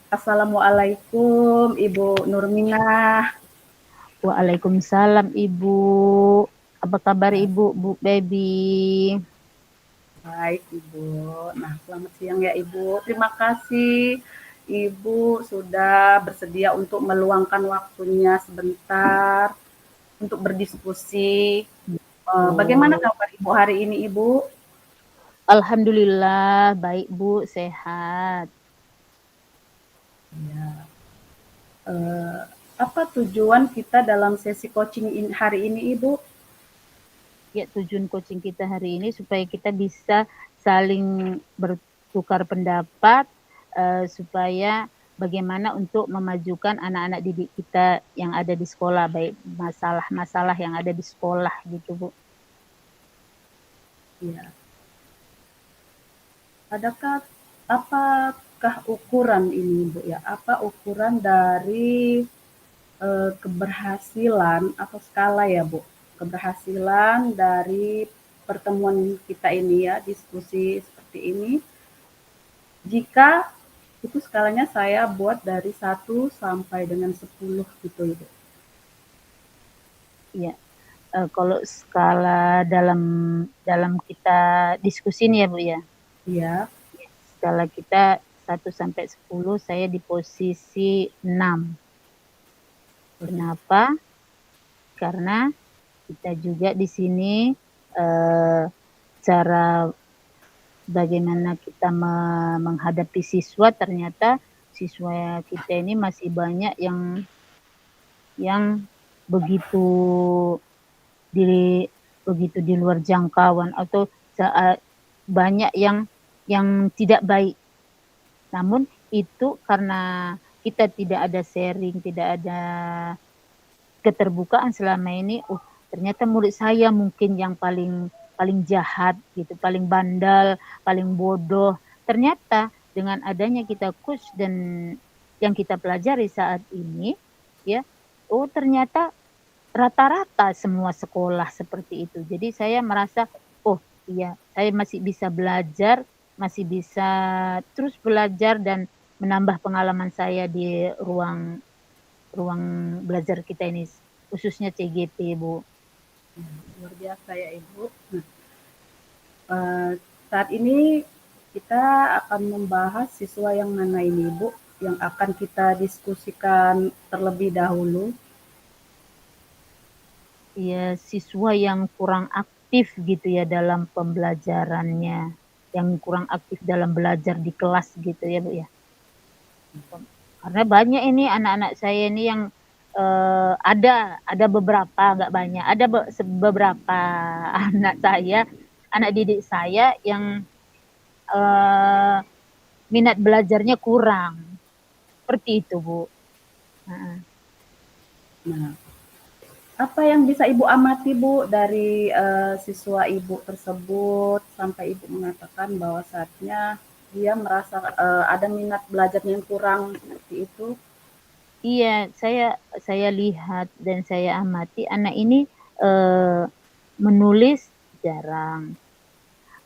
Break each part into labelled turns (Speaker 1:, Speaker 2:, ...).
Speaker 1: Assalamualaikum Ibu Nurminah.
Speaker 2: Waalaikumsalam Ibu. Apa kabar Ibu, Bu Baby?
Speaker 1: Baik Ibu. Nah, selamat siang ya Ibu. Terima kasih Ibu sudah bersedia untuk meluangkan waktunya sebentar untuk berdiskusi. Bagaimana
Speaker 2: Oh,
Speaker 1: kabar Ibu hari ini Ibu?
Speaker 2: Alhamdulillah baik Bu, sehat.
Speaker 1: Ya. Eh, Apa tujuan kita dalam sesi coaching hari ini Ibu?
Speaker 2: Ya, tujuan coaching kita hari ini supaya kita bisa saling bertukar pendapat, supaya bagaimana untuk memajukan anak-anak didik kita yang ada di sekolah, baik masalah-masalah yang ada di sekolah gitu Bu.
Speaker 1: Ya. Apakah ukuran ini Bu ya? Apa ukuran dari keberhasilan atau skala ya Bu? Keberhasilan dari pertemuan kita ini ya, diskusi seperti ini. Jika itu skalanya saya buat dari 1 sampai dengan 10 gitu Ibu.
Speaker 2: Ya, kalau skala dalam dalam kita diskusi nih ya Bu ya.
Speaker 1: Iya.
Speaker 2: Skala kita 1 sampai 10, saya di posisi 6. Kenapa? Karena kita juga di sini cara bagaimana kita menghadapi siswa, ternyata siswa kita ini masih banyak yang begitu di begitu di luar jangkauan atau banyak yang tidak baik. Namun itu karena kita tidak ada sharing, tidak ada keterbukaan selama ini. Ternyata murid saya mungkin yang paling paling jahat gitu, paling bandal, paling bodoh. Ternyata dengan adanya kita coach dan yang kita pelajari saat ini, ya, ternyata rata-rata semua sekolah seperti itu. Jadi saya merasa, oh iya, saya masih bisa belajar, masih bisa terus belajar dan menambah pengalaman saya di ruang ruang belajar kita ini, khususnya CGP, Bu.
Speaker 1: Luar biasa ya Ibu. Eh, Saat ini kita akan membahas siswa yang mana ini Bu? Yang akan kita diskusikan terlebih dahulu.
Speaker 2: Ya, siswa yang kurang aktif gitu ya dalam pembelajarannya, yang kurang aktif dalam belajar di kelas gitu ya, Bu ya. Karena banyak ini anak-anak saya ini yang ada beberapa, nggak banyak, ada beberapa anak saya, anak didik saya yang eh, minat belajarnya kurang. Seperti itu, Bu. Heeh.
Speaker 1: Nah, apa yang bisa Ibu amati Bu dari siswa Ibu tersebut sampai Ibu mengatakan bahwa saatnya dia merasa ada minat belajarnya yang kurang seperti itu?
Speaker 2: Iya, saya lihat dan saya amati anak ini eh, menulis jarang.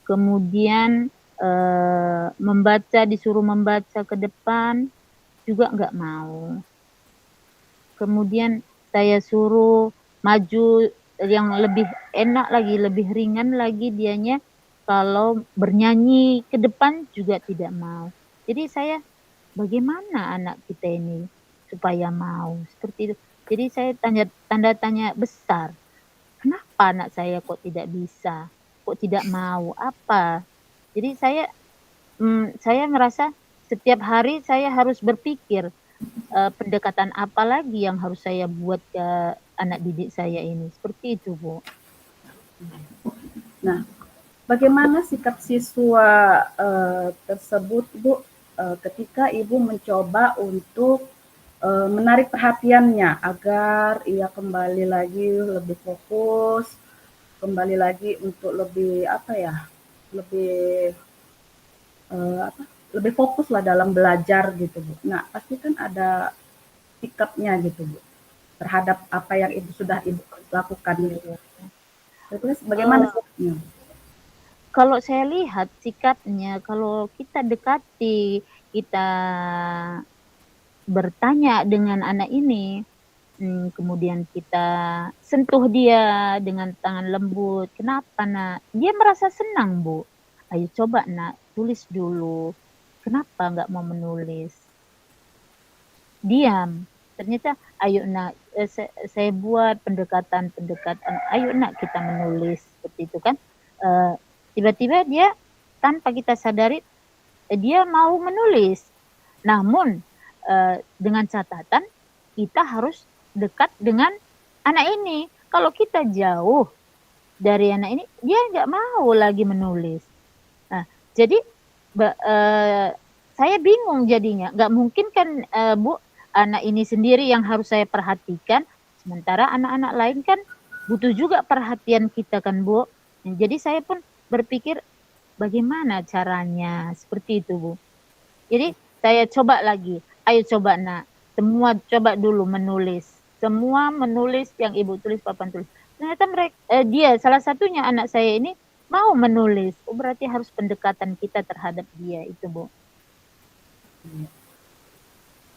Speaker 2: Kemudian disuruh membaca ke depan juga nggak mau. Kemudian saya suruh maju yang lebih enak lagi, lebih ringan lagi dianya, kalau bernyanyi ke depan juga tidak mau. Jadi saya, bagaimana anak kita ini supaya mau seperti itu. Jadi saya tanda tanya besar. Kenapa anak saya kok tidak bisa? Kok tidak mau? Apa? Jadi saya merasa setiap hari saya harus berpikir, pendekatan apa lagi yang harus saya buat ke anak didik saya ini. Seperti itu, Bu.
Speaker 1: Nah, bagaimana sikap siswa tersebut Bu ketika Ibu mencoba untuk menarik perhatiannya agar ia kembali lagi lebih fokus, kembali lagi untuk lebih apa ya, lebih apa, lebih fokus lah dalam belajar gitu Bu. Nah pasti kan ada sikapnya gitu Bu terhadap apa yang sudah Ibu lakukan gitu.
Speaker 2: Iya.
Speaker 1: Terus bagaimana
Speaker 2: Eh,
Speaker 1: sikapnya?
Speaker 2: Kalau saya lihat sikapnya, kalau kita dekati, kita bertanya dengan anak ini, kemudian kita sentuh dia dengan tangan lembut, "Kenapa, Nak?" Dia merasa senang, Bu. "Ayo coba, Nak, tulis dulu. Kenapa nggak mau menulis?" Diam. Ternyata, "Ayo, Nak, saya buat pendekatan-pendekatan, ayo, Nak, kita menulis." Seperti itu kan. Tiba-tiba dia tanpa kita sadari, dia mau menulis. Namun, dengan catatan kita harus dekat dengan anak ini. Kalau kita jauh dari anak ini, dia nggak mau lagi menulis. Nah, jadi saya bingung jadinya. Nggak mungkin kan, Bu, anak ini sendiri yang harus saya perhatikan, sementara anak-anak lain kan butuh juga perhatian kita kan, Bu. Jadi saya pun berpikir, bagaimana caranya? Seperti itu, Bu. Jadi saya coba lagi, "Ayo coba, Nak, semua coba dulu menulis." Semua menulis yang Ibu tulis, Papa tulis. Ternyata dia salah satunya anak saya ini mau menulis. Oh, berarti harus pendekatan kita terhadap dia itu, Bu.
Speaker 1: Iya.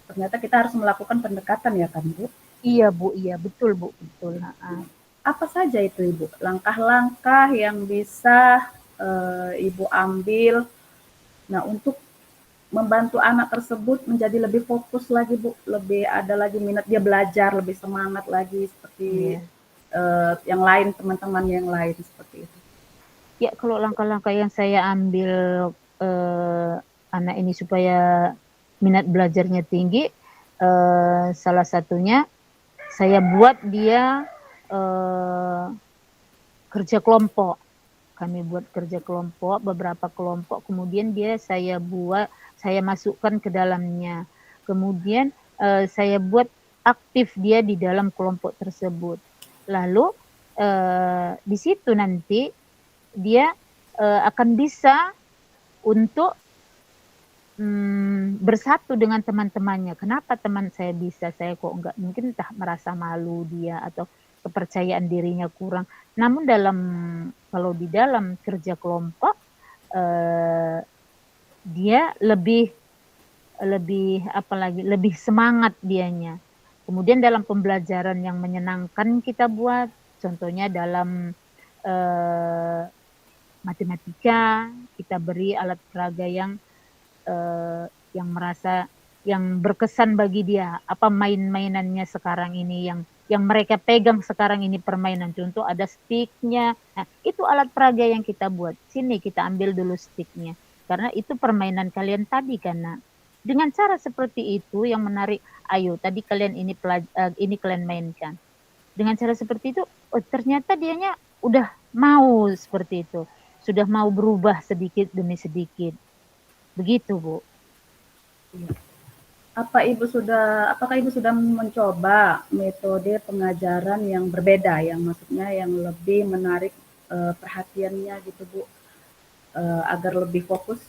Speaker 1: Ternyata kita harus melakukan pendekatan ya kan, Bu?
Speaker 2: Iya, Bu, iya, betul, Bu, betul, heeh.
Speaker 1: Apa saja itu, Ibu? Langkah-langkah yang bisa Ibu ambil, nah untuk membantu anak tersebut menjadi lebih fokus lagi, Bu, lebih ada lagi minat dia belajar, lebih semangat lagi seperti
Speaker 2: Iya.
Speaker 1: yang lain, teman-teman yang lain seperti itu.
Speaker 2: Ya, kalau langkah-langkah yang saya ambil, anak ini supaya minat belajarnya tinggi, salah satunya saya buat dia, kerja kelompok. Kami buat kerja kelompok, beberapa kelompok, kemudian saya masukkan ke dalamnya. Kemudian, saya buat aktif dia di dalam kelompok tersebut. Lalu, di situ nanti dia, akan bisa untuk, bersatu dengan teman-temannya. Kenapa teman saya bisa, saya kok enggak? Mungkin entah merasa malu dia atau kepercayaan dirinya kurang. Namun kalau di dalam kerja kelompok, dia lebih semangat dianya. Kemudian dalam pembelajaran yang menyenangkan kita buat, contohnya dalam, matematika, kita beri alat peraga yang berkesan bagi dia, apa mainannya sekarang ini yang mereka pegang sekarang ini permainan, contoh ada stick-nya. Nah, itu alat peraga yang kita buat, "Sini kita ambil dulu stick-nya, karena itu permainan kalian tadi kan, Nak." Dengan cara seperti itu yang menarik, "Ayo tadi kalian ini kalian mainkan." Dengan cara seperti itu, oh ternyata dianya udah mau seperti itu, sudah mau berubah sedikit demi sedikit. Begitu, Bu.
Speaker 1: Iya. Apakah Ibu sudah mencoba metode pengajaran yang berbeda, yang maksudnya yang lebih menarik perhatiannya gitu, Bu, agar lebih fokus?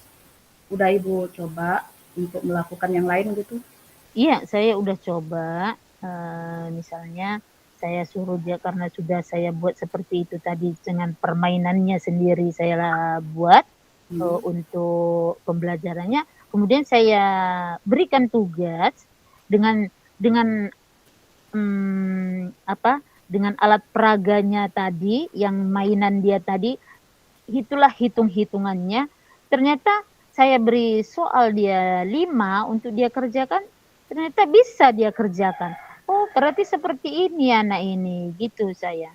Speaker 1: Udah Ibu coba untuk melakukan yang lain gitu?
Speaker 2: Iya, saya udah coba, misalnya saya suruh dia karena sudah saya buat seperti itu tadi dengan permainannya sendiri saya buat,
Speaker 1: Hmm.
Speaker 2: untuk pembelajarannya, kemudian saya berikan tugas dengan dengan, dengan alat peraganya tadi, yang mainan dia tadi, itulah hitung-hitungannya. Ternyata saya beri soal dia 5 untuk dia kerjakan, ternyata bisa dia kerjakan. Oh, berarti seperti ini anak ini, gitu saya.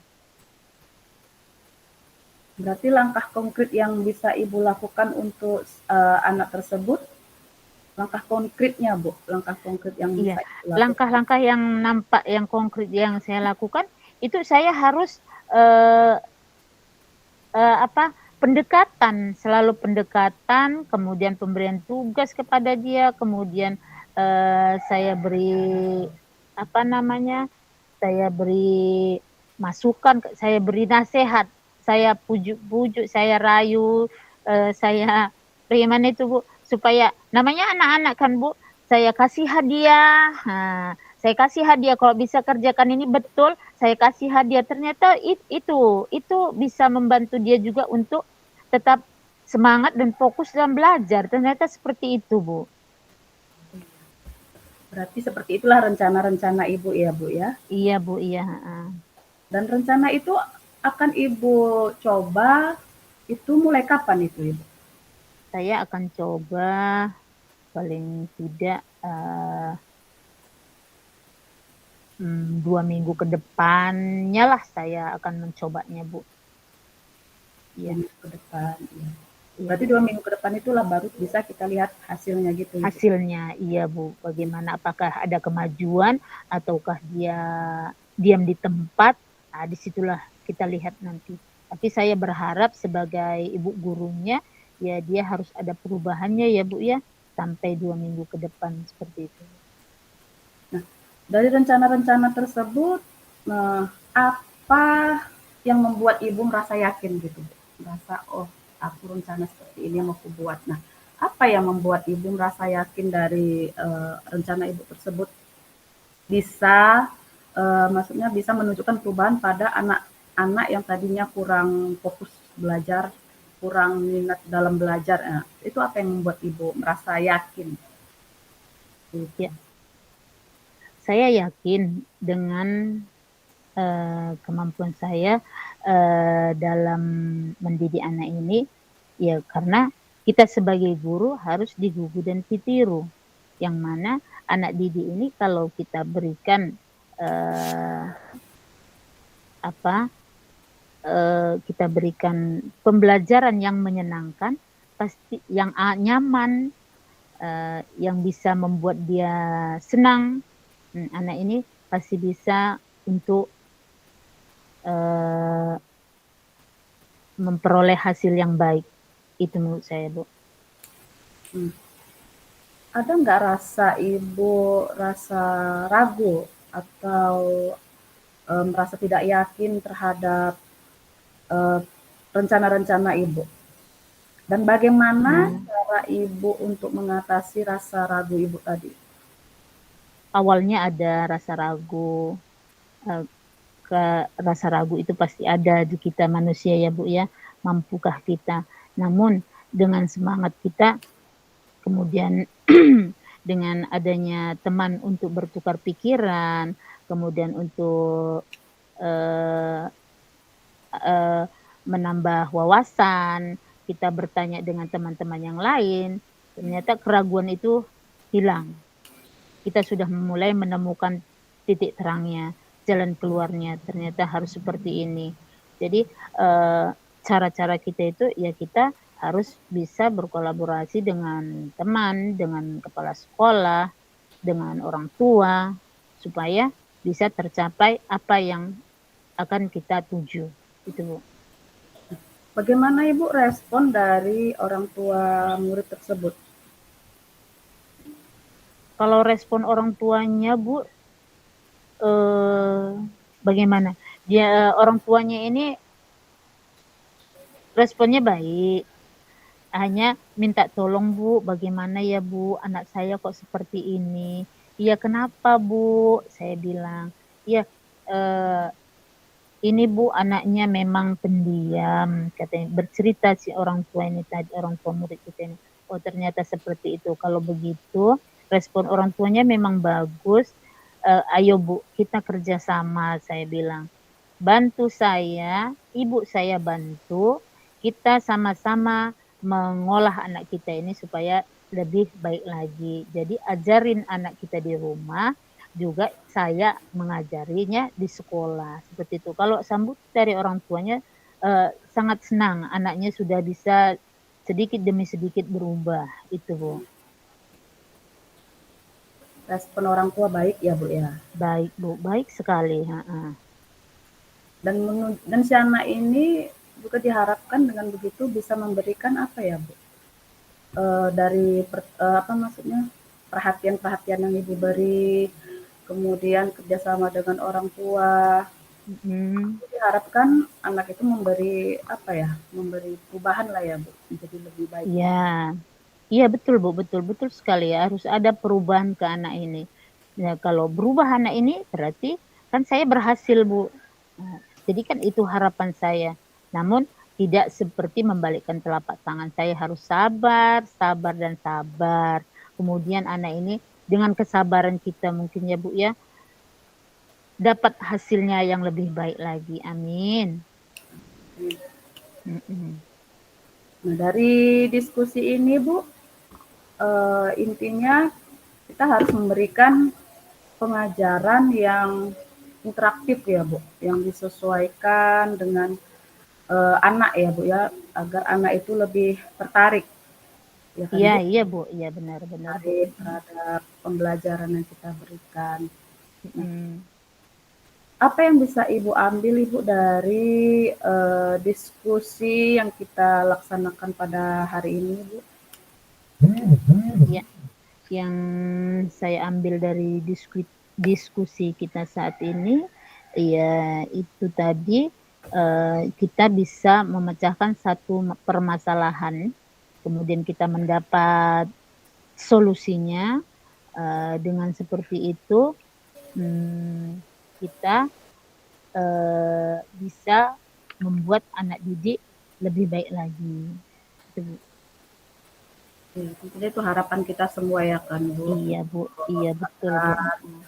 Speaker 1: Berarti langkah konkret yang bisa Ibu lakukan untuk anak tersebut, langkah konkretnya, Bu, langkah konkret yang
Speaker 2: Iya,
Speaker 1: bisa Ibu lakukan.
Speaker 2: langkah-langkah yang nampak, yang konkret yang saya lakukan, itu saya harus, eee pendekatan, selalu pendekatan, kemudian pemberian tugas kepada dia, kemudian, saya beri, saya beri masukan, saya beri nasihat, saya pujuk-pujuk, saya rayu, saya bagaimana itu, Bu, supaya namanya anak-anak kan, Bu, saya kasih hadiah, saya kasih hadiah kalau bisa kerjakan ini betul, saya kasih hadiah. Ternyata itu bisa membantu dia juga untuk tetap semangat dan fokus dalam belajar, ternyata seperti itu, Bu.
Speaker 1: Berarti seperti itulah rencana-rencana Ibu ya, Bu, ya?
Speaker 2: Iya Bu, iya. Heeh.
Speaker 1: Dan rencana itu akan Ibu coba itu mulai kapan itu, Ibu?
Speaker 2: Saya akan coba paling tidak 2 minggu ke depannya lah saya akan mencobanya Bu.
Speaker 1: 2
Speaker 2: Iya,
Speaker 1: minggu ke depan, iya.
Speaker 2: iya
Speaker 1: Berarti
Speaker 2: Bu.
Speaker 1: 2 minggu ke depan itulah baru bisa kita lihat hasilnya gitu, Ibu?
Speaker 2: Hasilnya, iya Bu. Bagaimana, apakah ada kemajuan ataukah dia diam di tempat? Nah, disitulah kita lihat nanti. Tapi saya berharap sebagai ibu gurunya, ya dia harus ada perubahannya ya Bu ya, sampai 2 minggu ke depan seperti itu.
Speaker 1: Nah, dari rencana-rencana tersebut, apa yang membuat Ibu merasa yakin gitu? Merasa, oh aku rencana seperti ini yang mau aku buat. Nah, apa yang membuat Ibu merasa yakin dari rencana Ibu tersebut bisa, maksudnya bisa menunjukkan perubahan pada anak-anak yang tadinya kurang fokus belajar, kurang minat dalam belajar. Nah, itu apa yang membuat Ibu merasa yakin? Gitu.
Speaker 2: Ya, saya yakin dengan kemampuan saya dalam mendidik anak ini, ya karena kita sebagai guru harus digugu dan ditiru. Yang mana anak didik ini kalau kita berikan eh, apa kita berikan pembelajaran yang menyenangkan, pasti yang nyaman, yang bisa membuat dia senang, anak ini pasti bisa untuk eh, memperoleh hasil yang baik. Itu menurut saya, Bu.
Speaker 1: Hmm. Ada nggak rasa Ibu rasa ragu atau merasa tidak yakin terhadap eh, rencana-rencana Ibu? Dan bagaimana
Speaker 2: Nah,
Speaker 1: cara Ibu untuk mengatasi rasa ragu Ibu tadi?
Speaker 2: awalnya ada rasa ragu, eh, rasa ragu itu pasti ada di kita manusia ya Bu ya, mampukah kita? Namun dengan semangat kita, kemudian dengan adanya teman untuk bertukar pikiran, kemudian untuk eh, eh, menambah wawasan, kita bertanya dengan teman-teman yang lain, ternyata keraguan itu hilang. Kita sudah mulai menemukan titik terangnya, jalan keluarnya, ternyata harus seperti ini. Jadi cara-cara kita itu ya kita harus bisa berkolaborasi dengan teman, dengan kepala sekolah, dengan orang tua, supaya bisa tercapai apa yang akan kita tuju. Itu Bu.
Speaker 1: Bagaimana Ibu respon dari orang tua murid tersebut?
Speaker 2: Kalau respon orang tuanya Bu, eh, bagaimana? Dia orang tuanya ini responnya baik. Hanya minta tolong Bu, bagaimana ya Bu, anak saya kok seperti ini. Iya kenapa Bu? Saya bilang, iya eh, ini Bu anaknya memang pendiam, katanya bercerita si orang tua ini tadi, orang tua murid kita ini. Oh ternyata seperti itu. Kalau begitu, respon orang tuanya memang bagus. Ayo Bu, kita kerjasama, saya bilang. Bantu saya, ibu saya bantu, kita sama-sama mengolah anak kita ini supaya lebih baik lagi. Jadi ajarin anak kita di rumah, juga saya mengajarinya di sekolah. Seperti itu. Kalau sambut dari orang tuanya sangat senang anaknya sudah bisa sedikit demi sedikit berubah. Itu Bu.
Speaker 1: Respon orang tua baik ya Bu ya.
Speaker 2: Baik Bu, baik sekali.
Speaker 1: Dan si anak ini juga diharapkan dengan begitu bisa memberikan apa ya Bu? Apa maksudnya perhatian-perhatian yang Ibu beri, kemudian kerjasama dengan orang tua.
Speaker 2: Hmm.
Speaker 1: Diharapkan anak itu memberi apa ya? Memberi perubahan lah ya Bu, menjadi lebih baik.
Speaker 2: Ya, iya betul Bu, betul betul sekali ya. Harus ada perubahan ke anak ini. Ya, kalau berubah anak ini berarti kan saya berhasil Bu. Nah, jadi kan itu harapan saya. Namun tidak seperti membalikkan telapak tangan. Saya harus sabar, sabar dan sabar. Kemudian anak ini dengan kesabaran kita mungkin ya Bu ya, dapat hasilnya yang lebih baik lagi. Amin. Mm-mm.
Speaker 1: Nah, dari diskusi ini Bu, intinya kita harus memberikan pengajaran yang interaktif ya Bu, yang disesuaikan dengan anak ya Bu ya, agar anak itu lebih tertarik ya kan
Speaker 2: Iya,
Speaker 1: Bu,
Speaker 2: iya Bu, iya benar-benar Bu.
Speaker 1: tertarik terhadap pembelajaran yang kita berikan. Nah,
Speaker 2: Mm-mm.
Speaker 1: apa yang bisa Ibu ambil Ibu dari diskusi yang kita laksanakan pada hari ini Bu?
Speaker 2: Ya, yang saya ambil dari diskusi kita saat ini, ya itu tadi kita bisa memecahkan satu permasalahan, kemudian kita mendapat solusinya. Dengan seperti itu, kita bisa membuat anak didik lebih baik lagi. Itu, Bu.
Speaker 1: Ya, tentunya itu harapan kita semua ya kan Bu,
Speaker 2: Iya Bu, iya betul Bu.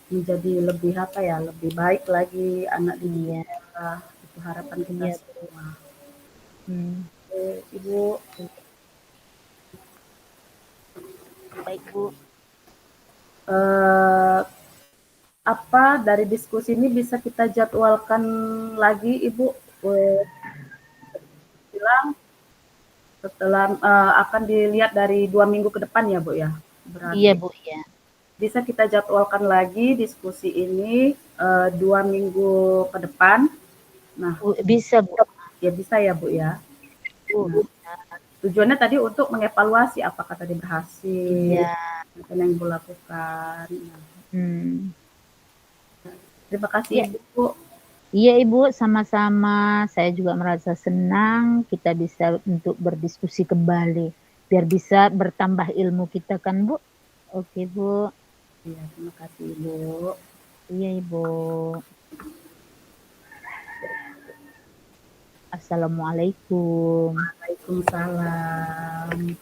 Speaker 1: menjadi lebih apa ya, lebih baik lagi anak didik
Speaker 2: Iya,
Speaker 1: kita. Itu harapan kita
Speaker 2: iya.
Speaker 1: semua.
Speaker 2: Hmm,
Speaker 1: Oke, Ibu,
Speaker 2: baik Bu.
Speaker 1: eh, apa dari diskusi ini bisa kita jadwalkan lagi Ibu? Eh, bilang setelah akan dilihat dari 2 minggu ke depan ya Bu ya.
Speaker 2: Iya
Speaker 1: Berarti
Speaker 2: Bu, iya.
Speaker 1: bisa kita jadwalkan lagi diskusi ini 2 minggu ke depan. Nah,
Speaker 2: Bu, bisa Bu.
Speaker 1: ya bisa ya Bu ya.
Speaker 2: Bu,
Speaker 1: Nah, tujuannya tadi untuk mengevaluasi apakah tadi berhasil,
Speaker 2: iya.
Speaker 1: apa yang Ibu lakukan. Nah,
Speaker 2: Hmm.
Speaker 1: terima kasih
Speaker 2: Iya,
Speaker 1: Ibu.
Speaker 2: iya Ibu, sama-sama. Saya juga merasa senang kita bisa untuk berdiskusi kembali, biar bisa bertambah ilmu kita kan Bu. Oke Bu.
Speaker 1: Ya, terima kasih Ibu.
Speaker 2: Iya Ibu. Assalamualaikum.
Speaker 1: Waalaikumsalam.